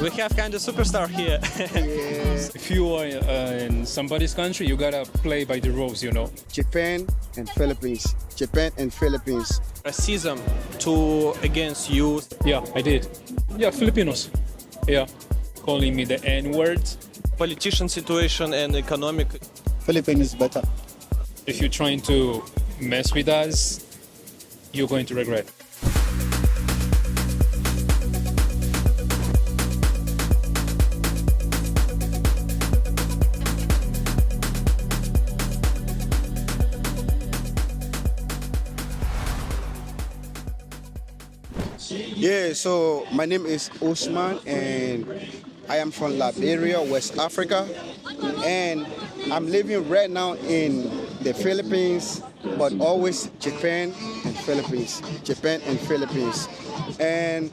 We have kind of superstar here. If you are in somebody's country, you gotta play by the rules, you know. Japan and Philippines. Japan and Philippines. Racism to against you. Yeah, I did. Yeah, Filipinos. Yeah, calling me the N-word. Politician situation and economic. Philippines is better. If you're trying to mess with us, you're going to regret. Yeah, so my name is Usman and I am from Liberia, West Africa. And I'm living right now in the Philippines, but always Japan and Philippines. Japan and Philippines. And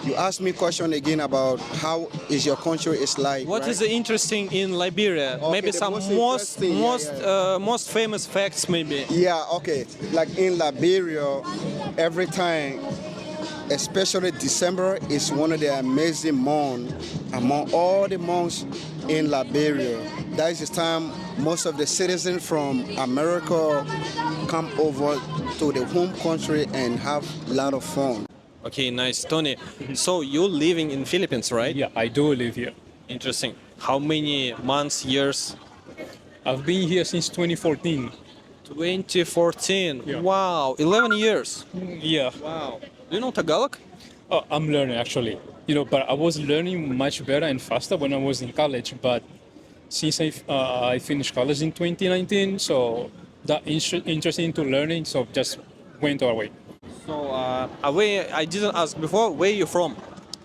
you asked me a question again about how is your country is like. What right? is interesting in Liberia? Okay, Maybe the some most interesting, yeah. most famous facts maybe. Yeah, okay. Like in Liberia, every time, especially December, is one of the amazing months among all the months in Liberia. That is the time most of the citizens from America come over to the home country and have a lot of fun. Okay, nice, Tony. So you're living in Philippines, right? Yeah, I do live here. Interesting. How many months, years? I've been here since 2014. 2014. Yeah. Wow, 11 years. Yeah, Wow. Do you know Tagalog? I'm learning actually. You know, but I was learning much better and faster when I was in college. But since I finished college in 2019, so that interesting to learning, so just went our way. So, I didn't ask before, where you from?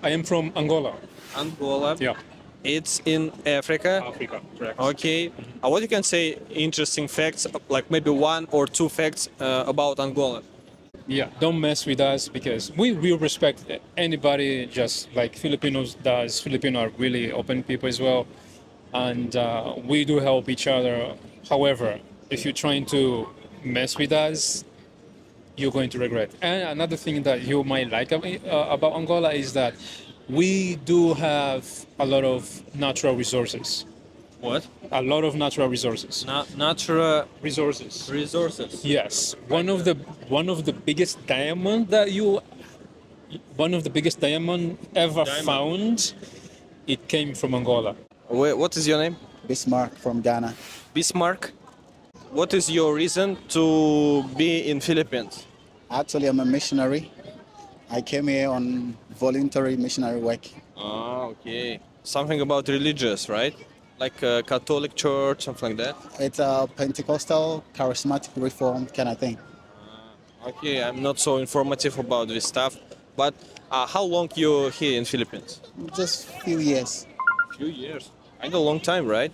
I am from Angola. Angola. Yeah, It's in Africa. Africa. Correct. Okay. What you can say interesting facts, like maybe one or two facts about Angola? Yeah, don't mess with us because we will respect anybody, just like Filipinos does. Filipinos are really open people as well, and we do help each other. However, if you're trying to mess with us, you're going to regret. And another thing that you might like about Angola is that we do have a lot of natural resources. What? A lot of natural resources. Natural Resources. resources. Yes, one of the biggest diamond ever found. It came from Angola. What is your name? Bismarck from Ghana. Bismarck. What is your reason to be in Philippines? Actually, I'm a missionary. I came here on voluntary missionary work. Ah, okay. Something about religious, right? Like a Catholic church, something like that. It's a Pentecostal charismatic reform kind of thing. Okay, I'm not so informative about this stuff. But how long you here in Philippines? Just few years. Few years. Kind of long time, right?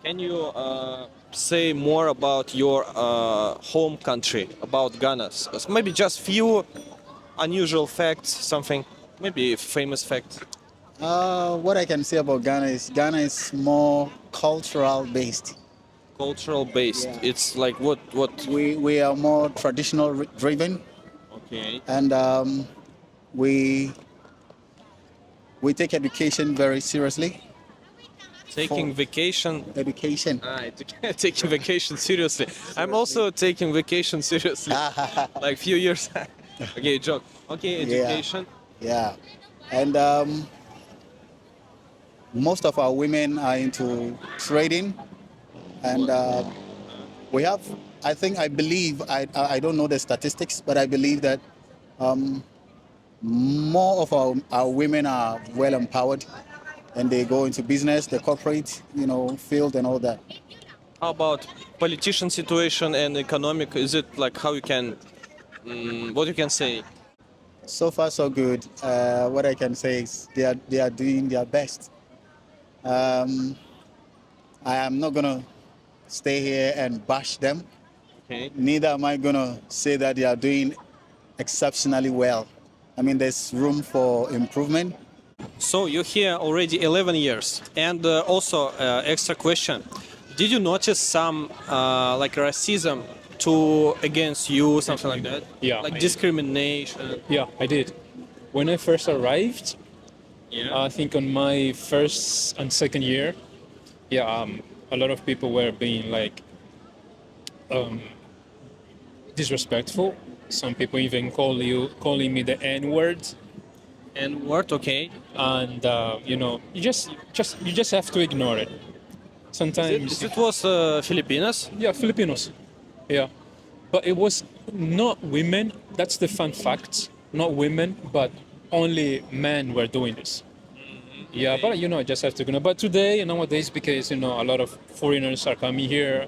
Can you say more about your home country, about Ghana? Maybe just few unusual facts, something, maybe famous facts. What I can say about Ghana is more cultural based. Cultural based. Yeah. It's like what? We are more traditional driven, Okay. and we take education very seriously. Taking vacation. Education. Taking vacation seriously. I'm also taking vacation seriously. Like few years. Okay, joke. Okay, education. Yeah, and most of our women are into trading, and we have. I believe. I don't know the statistics, but I believe that more of our women are well empowered, and they go into business, the corporate, field, and all that. How about politician situation and economic? Is it like how you can? What you can say? So far, so good. What I can say is they are doing their best. I am not gonna stay here and bash them. Okay. Neither am I gonna say that they are doing exceptionally well. I mean, there's room for improvement. So you're here already 11 years, and also extra question: did you notice some like racism against you, something like that? Yeah. Like discrimination. Yeah, I did. When I first arrived, Yeah. I think on my first and second year, yeah, a lot of people were being like disrespectful. Some people even calling me the N word, And what? Okay. and you just have to ignore it. Sometimes, It was Filipinas. yeah, Filipinos, yeah, but it was not women. That's the fun fact. Not women, but only men were doing this. Yeah, but just have to ignore. But today, nowadays, because a lot of foreigners are coming here,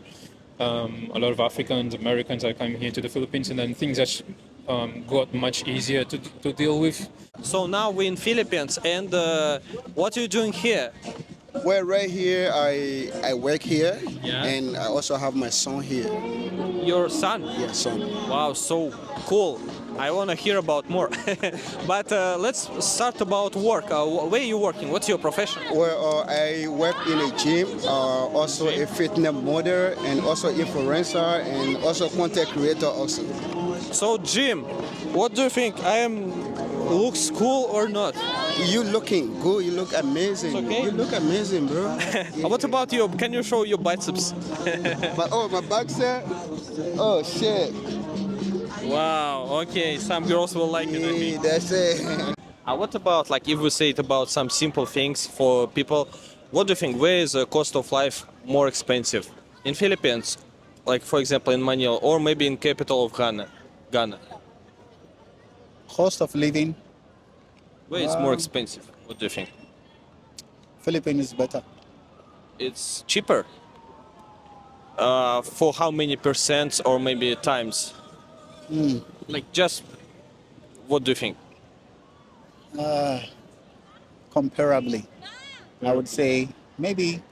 a lot of Africans, Americans are coming here to the Philippines, and then things have got much easier to deal with. So now we're in Philippines, and what are you doing here? Well, right here, I work here, Yeah. and I also have my son here. Your son. Yeah, son. Wow, so cool. I want to hear about more. But let's start about work. Where are you working? What's your profession? Well, I work in a gym, also a fitness model, and also influencer, and also content creator also. So, Jim, what do you think? I am looks cool or not? You looking good, you look amazing. It's okay. You look amazing, bro. What about you? Can you show your biceps? But oh, my back set. Oh shit. Wow. Okay, some girls will like it. I Yeah, think. that's it. What about like if we say it about some simple things for people? What do you think? Where is the cost of life more expensive? In Philippines, like for example in Manila, or maybe in capital of Ghana? Ghana. Cost of living, Where is more expensive? What do you think? Philippines is better. It's cheaper. For how many percents or maybe times? Like just what do you think? Comparably. I would say maybe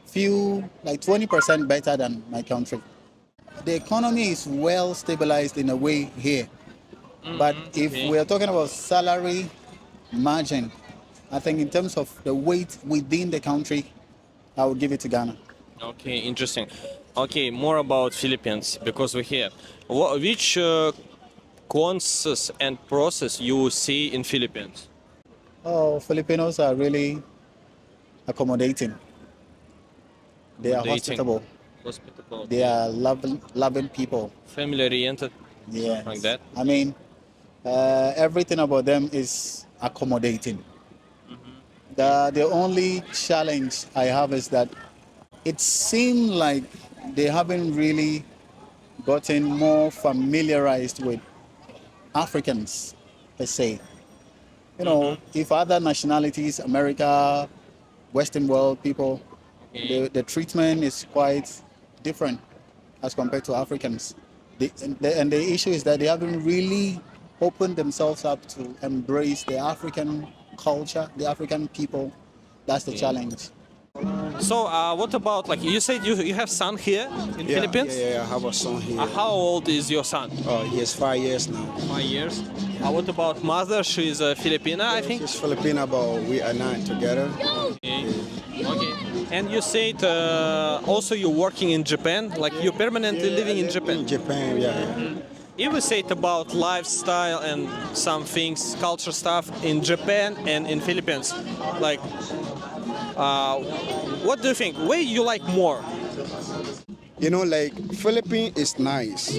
few, like 20% better than my country. The economy is well stabilized in a way here. But if okay. we're talking about salary margin, I think in terms of the weight within the country, I would give it to Ghana. Okay, interesting. Okay, more about Philippines because we're here. Which cons and process you see in Philippines? Oh, Filipinos are really accommodating. They are Accommodating. hospitable. Hospitable. They are loving people. Family oriented. Yes. Like that? I mean, everything about them is accommodating. The only challenge I have is that it seems like they haven't really gotten more familiarized with Africans, per se. You know, if other nationalities, America, Western world people, the treatment is quite different as compared to Africans. And the issue is that they haven't really opened themselves up to embrace the African culture, the African people. That's the challenge. So what about like you said you have son here in Philippines? Yeah, I have a son here. How old is your son? He is 5 years now. 5 years. What about mother? She's a Filipina, I think. She's Filipina, but we are not together. Okay. Okay. And you said also you're working in Japan, like you're permanently living in Japan. In Japan, yeah. If we say it about lifestyle and some things, culture stuff in Japan and in Philippines, like, what do you think? Where you like more? You know, like Philippines is nice.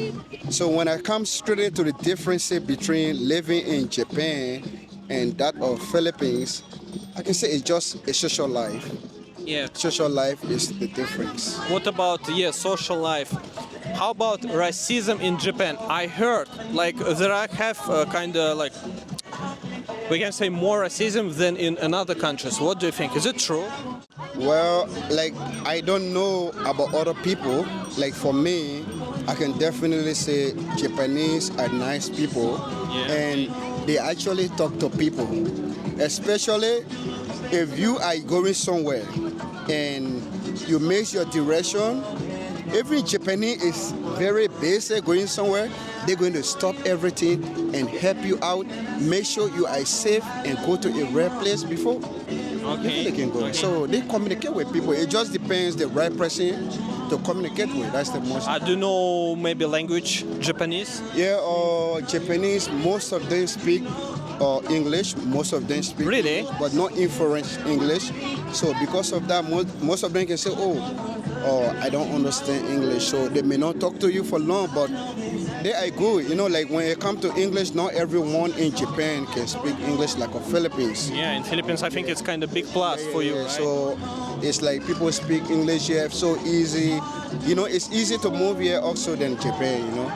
So when I come straight to the difference between living in Japan and that of Philippines, I can say it's just a social life. Yeah. Social life is the difference. What about social life? How about racism in Japan? I heard like there have kind of like we can say more racism than in another countries. What do you think? Is it true? Well, like I don't know about other people. Like for me, I can definitely say Japanese are nice people, and they actually talk to people. Especially if you are going somewhere and you miss your direction. Every Japanese is very basic going somewhere. They're going to stop everything and help you out. Make sure you are safe and go to a right place before. Okay. They can go. Okay. So they communicate with people. It just depends the right person to communicate with. That's the most. I do know maybe language Japanese. Yeah, Japanese. Most of them speak English. Most of them speak Really? English, but not influent English. So because of that, most of them can say, oh, I don't understand English. So they may not talk to you for long, but they are good. You know, like when it comes to English, not everyone in Japan can speak English like a Philippines. Yeah, in Philippines, I think it's kind of big plus for you, Yeah, right? so it's like people speak English here so easy. You know, it's easy to move here also than Japan, you know.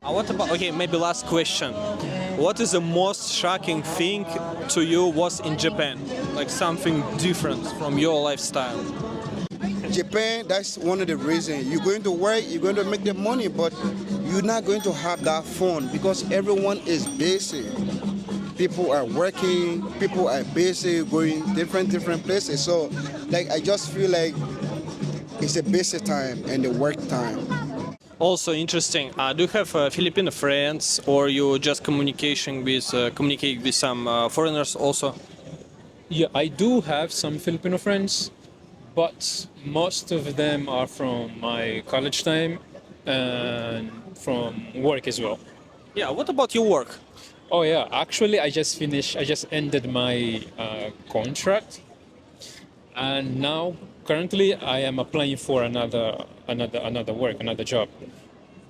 What about, okay, maybe last question. What is the most shocking thing to you was in Japan? Like something different from your lifestyle? Japan, that's one of the reasons. You're going to work, you're going to make the money, but you're not going to have that fun because everyone is busy. People are working, people are busy, going different places. So, like, I just feel like it's a busy time and the work time. Also interesting. Do you have Filipino friends, or you just communicate with some foreigners also? Yeah, I do have some Filipino friends, but most of them are from my college time and from work as well. Yeah. What about your work? Oh yeah, actually I just ended my contract, and now currently I am applying for another work, another job.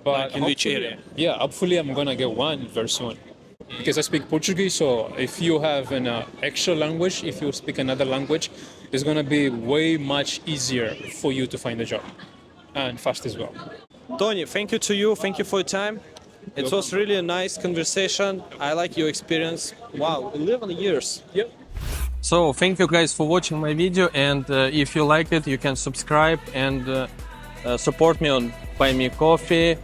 But Like in which hopefully- area? Yeah, hopefully I'm gonna get one very soon. Because I speak Portuguese, so if you have an extra language, if you speak another language, it's gonna be way much easier for you to find a job, and fast as well. Tony, thank you to you. Thank you for your time. It was really a nice conversation. I like your experience. Wow, 11 years. Yep. So thank you guys for watching my video, and if you like it, you can subscribe and support me on Buy Me Coffee,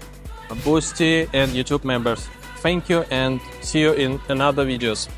Boosty, and YouTube members. Thank you, and see you in another videos.